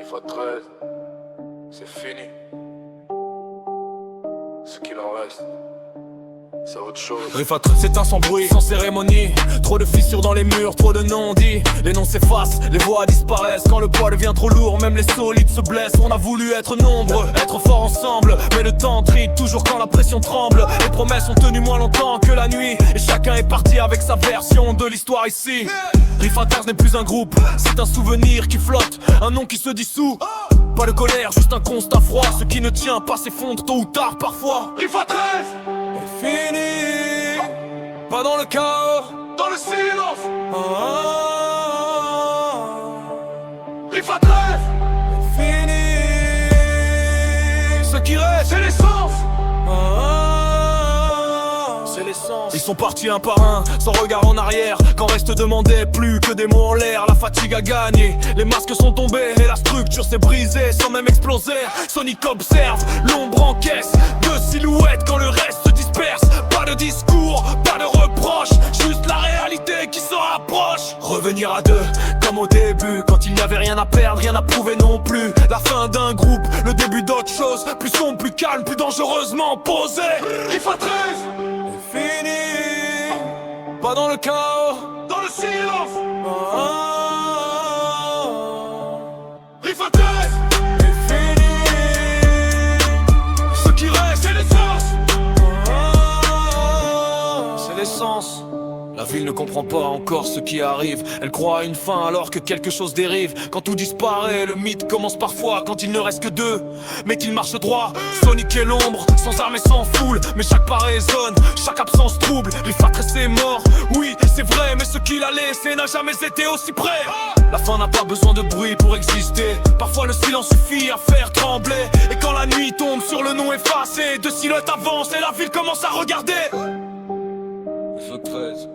Rifa 13, c'est fini. Ce qu'il en reste, c'est autre chose. Rifa 13 s'éteint sans bruit, sans cérémonie. Trop de fissures dans les murs, trop de non-dits. Les noms s'effacent, les voix disparaissent. Quand le poids devient trop lourd, même les solides se blessent. On a voulu être nombreux, être forts ensemble, mais le temps trite toujours quand la pression tremble. Les promesses ont tenu moins longtemps que la nuit, et chacun est parti avec sa version de l'histoire ici. Rifa 13 n'est plus un groupe, c'est un souvenir qui flotte, un nom qui se dissout. Pas de colère, juste un constat froid. Ce qui ne tient pas s'effondre tôt ou tard parfois. Rifa 13 est fini, pas dans le chaos, dans le silence. Rifa 13 est fini. Ce qui reste, c'est l'essence. C'est l'essence. Ils sont partis un par un, sans regard en arrière. Quand reste demandé, plus que des mots en l'air. La fatigue a gagné, les masques sont tombés et la structure s'est brisée sans même exploser. Sonic observe, l'ombre encaisse deux silhouettes quand le reste se disperse. Pas de discours, pas de reproche, juste la réalité qui se rapproche. Revenir à deux, comme au début, quand il n'y avait rien à perdre, rien à prouver non plus. La fin d'un groupe, le début d'autre chose, plus sombre, plus calme, plus dangereusement posé. Rifa 13 fini, pas dans le chaos, dans le silence. Rifa 13 est fini. Ce qui reste, c'est l'essence. C'est l'essence. La ville ne comprend pas encore ce qui arrive. Elle croit à une fin alors que quelque chose dérive. Quand tout disparaît, le mythe commence parfois. Quand il ne reste que deux, mais qu'il marche droit. Sonic et l'ombre, sans armes et sans foule. Mais chaque pas résonne, chaque absence trouble. Rifa 13 est mort, oui c'est vrai. Mais ce qu'il a laissé n'a jamais été aussi près. La fin n'a pas besoin de bruit pour exister. Parfois le silence suffit à faire trembler. Et quand la nuit tombe sur le nom effacé, deux silhouettes avancent et la ville commence à regarder. Rifa 13